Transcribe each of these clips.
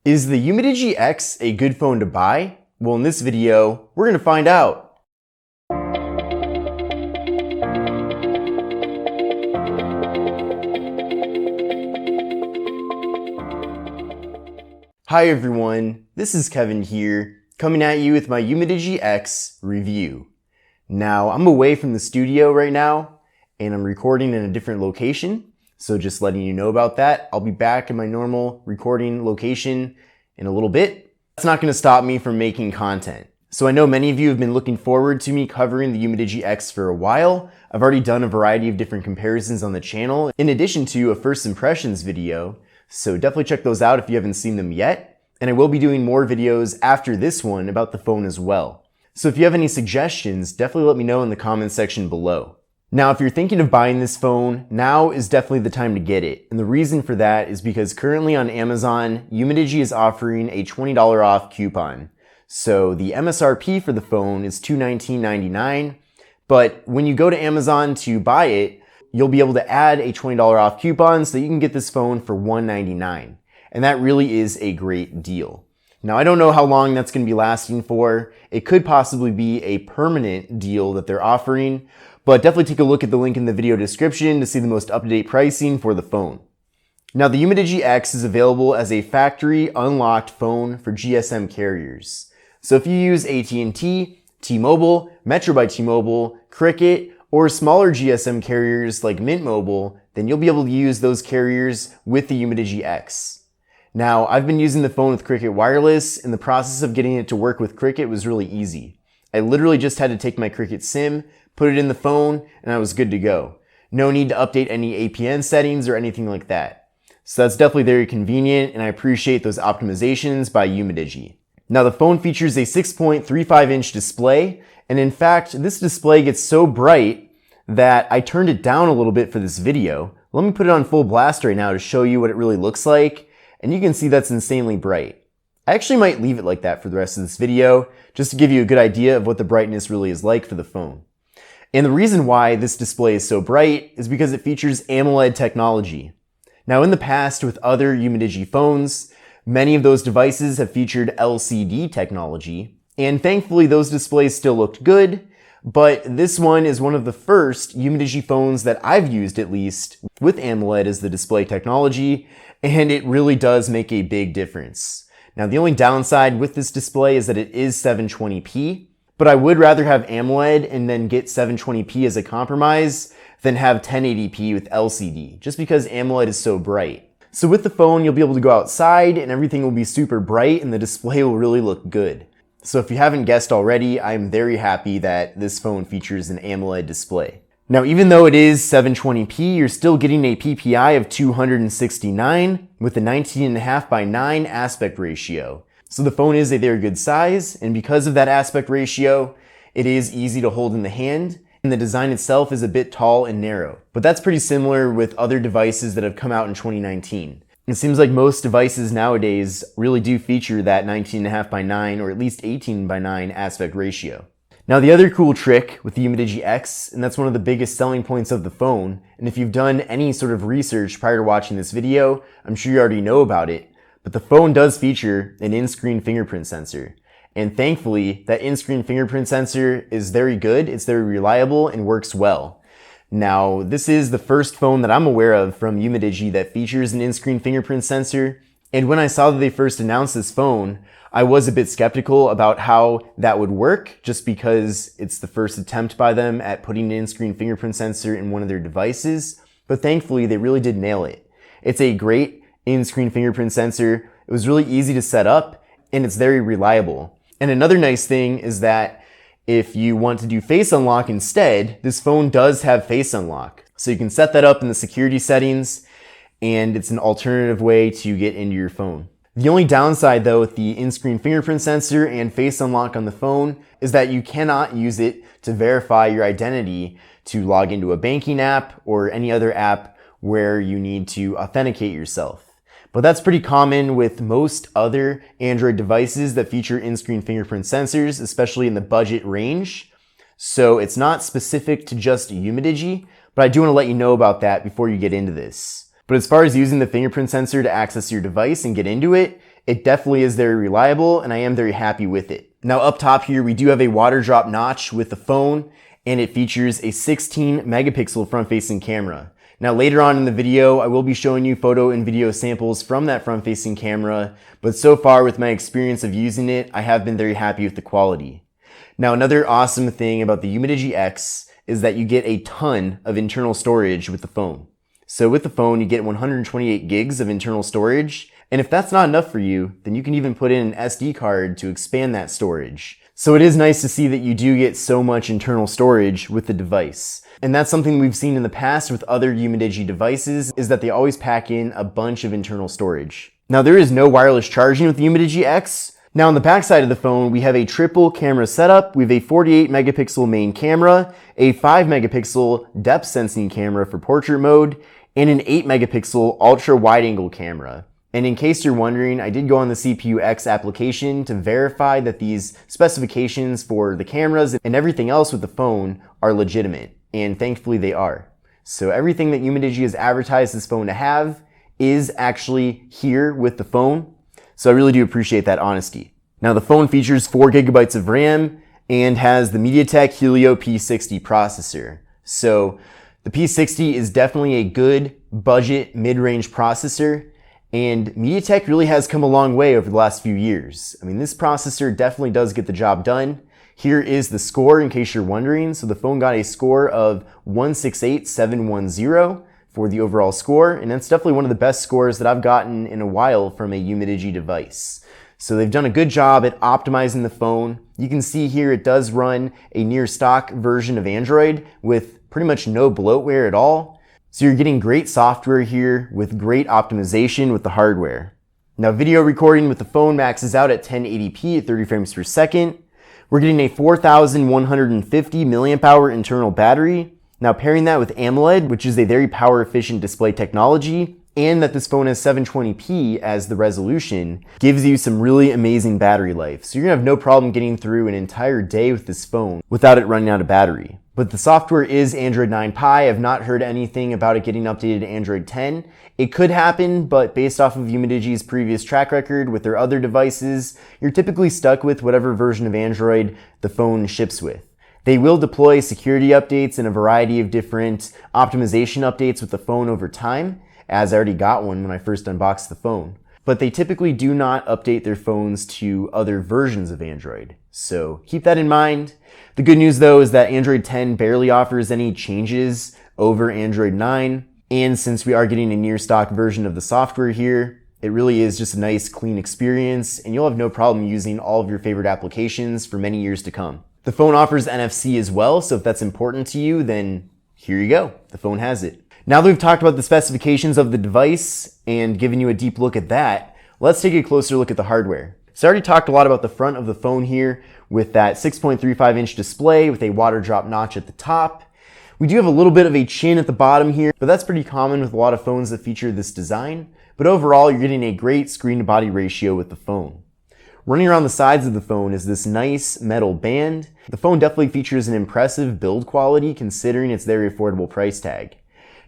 Is the Umidigi X a good phone to buy? Well, in this video, we're going to find out. Hi everyone, this is Kevin here, coming at you with my Umidigi X review. Now, I'm away from the studio right now, and I'm recording in a different location. So just letting you know about that. I'll be back in my normal recording location in a little bit. That's not going to stop me from making content. So I know many of you have been looking forward to me covering the Umidigi X for a while. I've already done a variety of different comparisons on the channel, in addition to a first impressions video. So definitely check those out if you haven't seen them yet. And I will be doing more videos after this one about the phone as well. So if you have any suggestions, definitely let me know in the comments section below. Now, if you're thinking of buying this phone, now is definitely the time to get it. And the reason for that is because currently on Amazon, Umidigi is offering a $20 off coupon. So the MSRP for the phone is $219.99, but when you go to Amazon to buy it, you'll be able to add a $20 off coupon so that you can get this phone for $199. And that really is a great deal. Now, I don't know how long that's going to be lasting for. It could possibly be a permanent deal that they're offering, but definitely take a look at the link in the video description to see the most up-to-date pricing for the phone. Now, the Umidigi X is available as a factory unlocked phone for GSM carriers. So if you use AT&T, T-Mobile, Metro by T-Mobile, Cricket, or smaller GSM carriers like Mint Mobile, then you'll be able to use those carriers with the Umidigi X. Now, I've been using the phone with Cricket Wireless, and the process of getting it to work with Cricket was really easy. I literally just had to take my Cricket SIM, put it in the phone, and I was good to go. No need to update any APN settings or anything like that. So that's definitely very convenient, and I appreciate those optimizations by Umidigi. Now, the phone features a 6.35-inch display, and in fact, this display gets so bright that I turned it down a little bit for this video. Let me put it on full blast right now to show you what it really looks like, and you can see that's insanely bright. I actually might leave it like that for the rest of this video, just to give you a good idea of what the brightness really is like for the phone. And the reason why this display is so bright is because it features AMOLED technology. Now, in the past with other Umidigi phones, many of those devices have featured LCD technology, and thankfully those displays still looked good, but this one is one of the first Umidigi phones that I've used, at least, with AMOLED as the display technology, and it really does make a big difference. Now, the only downside with this display is that it is 720p, but I would rather have AMOLED and then get 720p as a compromise than have 1080p with LCD, just because AMOLED is so bright. So with the phone, you'll be able to go outside and everything will be super bright and the display will really look good. So if you haven't guessed already, I'm very happy that this phone features an AMOLED display. Now, even though it is 720p, you're still getting a PPI of 269 with a 19.5:9 aspect ratio. So the phone is a very good size, and because of that aspect ratio, it is easy to hold in the hand, and the design itself is a bit tall and narrow. But that's pretty similar with other devices that have come out in 2019. It seems like most devices nowadays really do feature that 19.5:9 or at least 18:9 aspect ratio. Now, the other cool trick with the Umidigi X, and that's one of the biggest selling points of the phone, and if you've done any sort of research prior to watching this video, I'm sure you already know about it, but the phone does feature an in-screen fingerprint sensor. And thankfully, that in-screen fingerprint sensor is very good, it's very reliable, and works well. Now, this is the first phone that I'm aware of from Umidigi that features an in-screen fingerprint sensor, and when I saw that they first announced this phone, I was a bit skeptical about how that would work, just because it's the first attempt by them at putting an in-screen fingerprint sensor in one of their devices, but thankfully they really did nail it. It's a great in-screen fingerprint sensor, it was really easy to set up, and it's very reliable. And another nice thing is that if you want to do face unlock instead, this phone does have face unlock. So you can set that up in the security settings, and it's an alternative way to get into your phone. The only downside though with the in-screen fingerprint sensor and face unlock on the phone is that you cannot use it to verify your identity to log into a banking app or any other app where you need to authenticate yourself. But that's pretty common with most other Android devices that feature in-screen fingerprint sensors, especially in the budget range. So it's not specific to just Umidigi, but I do want to let you know about that before you get into this. But as far as using the fingerprint sensor to access your device and get into it, It definitely is very reliable, and I am very happy with it. Now up top here, we do have a water drop notch with the phone, and it features a 16 megapixel front-facing camera. Now later on in the video, I will be showing you photo and video samples from that front-facing camera, but so far with my experience of using it, I have been very happy with the quality. Now another awesome thing about the Umidigi X is that you get a ton of internal storage with the phone. So with the phone, you get 128 gigs of internal storage, and if that's not enough for you, then you can even put in an SD card to expand that storage. So it is nice to see that you do get so much internal storage with the device. And that's something we've seen in the past with other Umidigi devices, is that they always pack in a bunch of internal storage. Now there is no wireless charging with the Umidigi X. Now on the back side of the phone, we have a triple camera setup. We have a 48 megapixel main camera, a 5 megapixel depth sensing camera for portrait mode, and an 8 megapixel ultra wide angle camera. And in case you're wondering, I did go on the CPU X application to verify that these specifications for the cameras and everything else with the phone are legitimate. And thankfully they are. So everything that Umidigi has advertised this phone to have is actually here with the phone. So I really do appreciate that honesty. Now the phone features 4 gigabytes of RAM and has the MediaTek Helio P60 processor. So the P60 is definitely a good budget mid-range processor, and MediaTek really has come a long way over the last few years. I mean, this processor definitely does get the job done. Here is the score in case you're wondering. So the phone got a score of 168710 for the overall score, and that's definitely one of the best scores that I've gotten in a while from a Umidigi device. So they've done a good job at optimizing the phone. You can see here it does run a near stock version of Android with pretty much no bloatware at all. So you're getting great software here with great optimization with the hardware. Now video recording with the phone maxes out at 1080p at 30 frames per second. We're getting a 4150 milliamp hour internal battery. Now pairing that with AMOLED, which is a very power efficient display technology, and that this phone has 720p as the resolution, gives you some really amazing battery life. So you're gonna have no problem getting through an entire day with this phone without it running out of battery. But the software is Android 9 Pie. I've not heard anything about it getting updated to Android 10. It could happen, but based off of Umidigi's previous track record with their other devices, you're typically stuck with whatever version of Android the phone ships with. They will deploy security updates and a variety of different optimization updates with the phone over time, as I already got one when I first unboxed the phone. But they typically do not update their phones to other versions of Android. So keep that in mind. The good news though is that Android 10 barely offers any changes over Android 9. And since we are getting a near stock version of the software here, it really is just a nice clean experience, and you'll have no problem using all of your favorite applications for many years to come. The phone offers NFC as well, so if that's important to you, then here you go. The phone has it. Now that we've talked about the specifications of the device and given you a deep look at that, let's take a closer look at the hardware. So I already talked a lot about the front of the phone here with that 6.35 inch display with a water drop notch at the top. We do have a little bit of a chin at the bottom here, but that's pretty common with a lot of phones that feature this design. But overall, you're getting a great screen to body ratio with the phone. Running around the sides of the phone is this nice metal band. The phone definitely features an impressive build quality considering its very affordable price tag.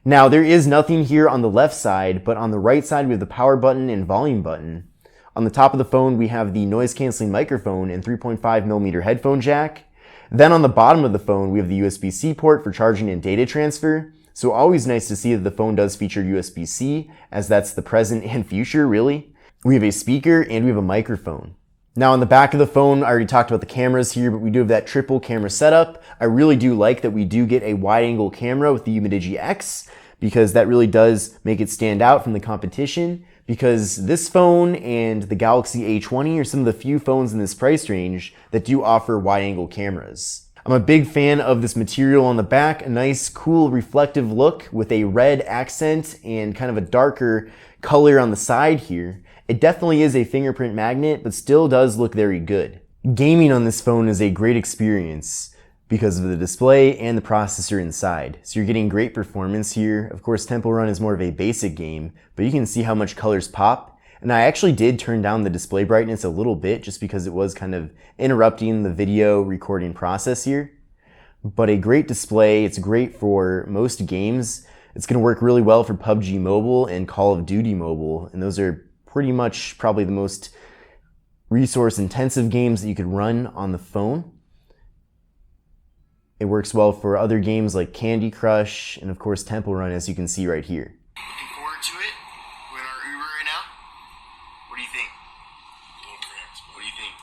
Now there is nothing here on the left side, but on the right side we have the power button and volume button. On the top of the phone we have the noise canceling microphone and 3.5mm headphone jack. Then on the bottom of the phone we have the USB-C port for charging and data transfer. So always nice to see that the phone does feature USB-C, as that's the present and future really. We have a speaker and we have a microphone. Now on the back of the phone, I already talked about the cameras here, but we do have that triple camera setup. I really do like that we do get a wide angle camera with the Umidigi X, because that really does make it stand out from the competition, because this phone and the Galaxy A20 are some of the few phones in this price range that do offer wide angle cameras. I'm a big fan of this material on the back, a nice cool reflective look with a red accent and kind of a darker color on the side here. It definitely is a fingerprint magnet, but still does look very good. Gaming on this phone is a great experience because of the display and the processor inside. So you're getting great performance here. Of course, Temple Run is more of a basic game, but you can see how much colors pop. And I actually did turn down the display brightness a little bit just because it was kind of interrupting the video recording process here. But a great display. It's great for most games. It's going to work really well for PUBG Mobile and Call of Duty Mobile, and those are pretty much probably the most resource intensive games that you could run on the phone. It works well for other games like Candy Crush and of course Temple Run, as you can see right here. Looking forward to it. We're in our Uber right now. What do you think? What do you think?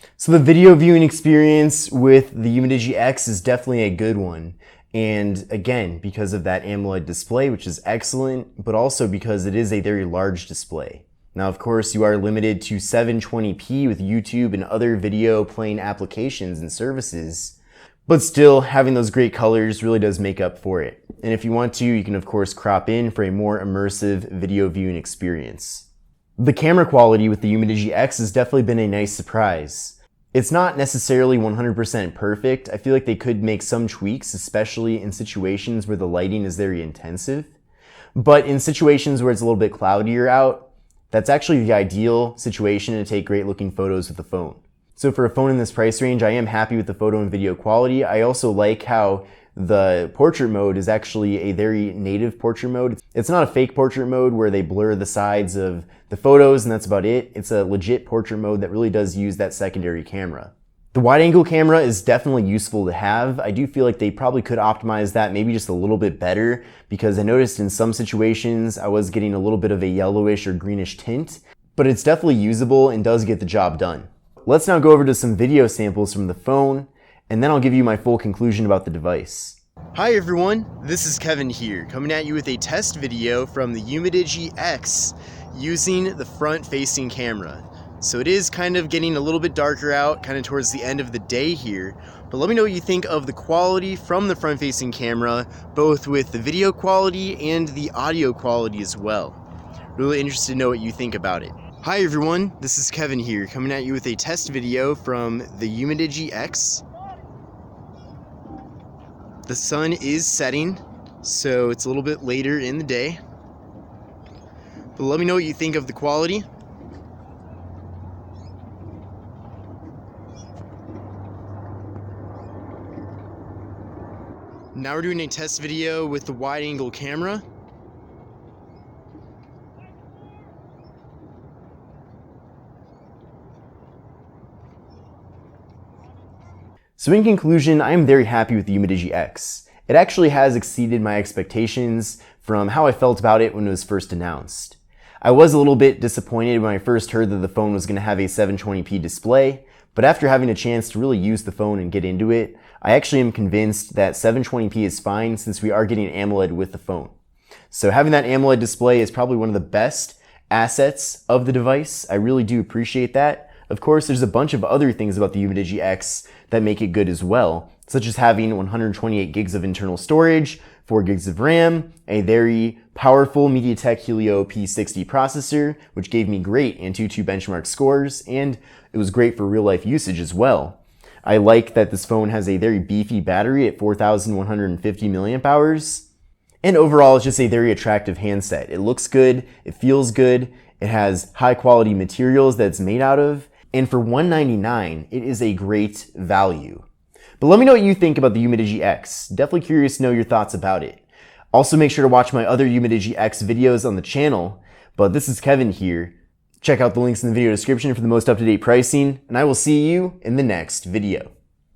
Good. So the video viewing experience with the Umidigi X is definitely a good one. And again, because of that AMOLED display, which is excellent, but also because it is a very large display. Now, of course, you are limited to 720p with YouTube and other video playing applications and services, but still having those great colors really does make up for it. And if you want to, you can of course crop in for a more immersive video viewing experience. The camera quality with the Umidigi X has definitely been a nice surprise. It's not necessarily 100% perfect. I feel like they could make some tweaks, especially in situations where the lighting is very intensive. But in situations where it's a little bit cloudier out, that's actually the ideal situation to take great looking photos with the phone. So for a phone in this price range, I am happy with the photo and video quality. I also like how the portrait mode is actually a very native portrait mode. It's not a fake portrait mode where they blur the sides of the photos and that's about it. It's a legit portrait mode that really does use that secondary camera. The wide angle camera is definitely useful to have. I do feel like they probably could optimize that maybe just a little bit better, because I noticed in some situations I was getting a little bit of a yellowish or greenish tint, but it's definitely usable and does get the job done. Let's now go over to some video samples from the phone, and then I'll give you my full conclusion about the device. Hi everyone, this is Kevin here, coming at you with a test video from the Umidigi X using the front-facing camera. So it is kind of getting a little bit darker out, kind of towards the end of the day here, but let me know what you think of the quality from the front-facing camera, both with the video quality and the audio quality as well. Really interested to know what you think about it. Hi everyone, this is Kevin here, coming at you with a test video from the Umidigi X. The sun is setting, so it's a little bit later in the day. But let me know what you think of the quality. Now we're doing a test video with the wide angle camera. So in conclusion, I am very happy with the Umidigi X. It actually has exceeded my expectations from how I felt about it when it was first announced. I was a little bit disappointed when I first heard that the phone was going to have a 720p display, but after having a chance to really use the phone and get into it, I actually am convinced that 720p is fine since we are getting AMOLED with the phone. So having that AMOLED display is probably one of the best assets of the device. I really do appreciate that. Of course, there's a bunch of other things about the Umidigi X that make it good as well, such as having 128 gigs of internal storage, 4 gigs of RAM, a very powerful MediaTek Helio P60 processor, which gave me great Antutu benchmark scores, and it was great for real-life usage as well. I like that this phone has a very beefy battery at 4,150 milliamp hours, and overall it's just a very attractive handset. It looks good, it feels good, it has high-quality materials that it's made out of, and for $199, it is a great value. But let me know what you think about the Umidigi X. Definitely curious to know your thoughts about it. Also make sure to watch my other Umidigi X videos on the channel, but this is Kevin here. Check out the links in the video description for the most up-to-date pricing, and I will see you in the next video.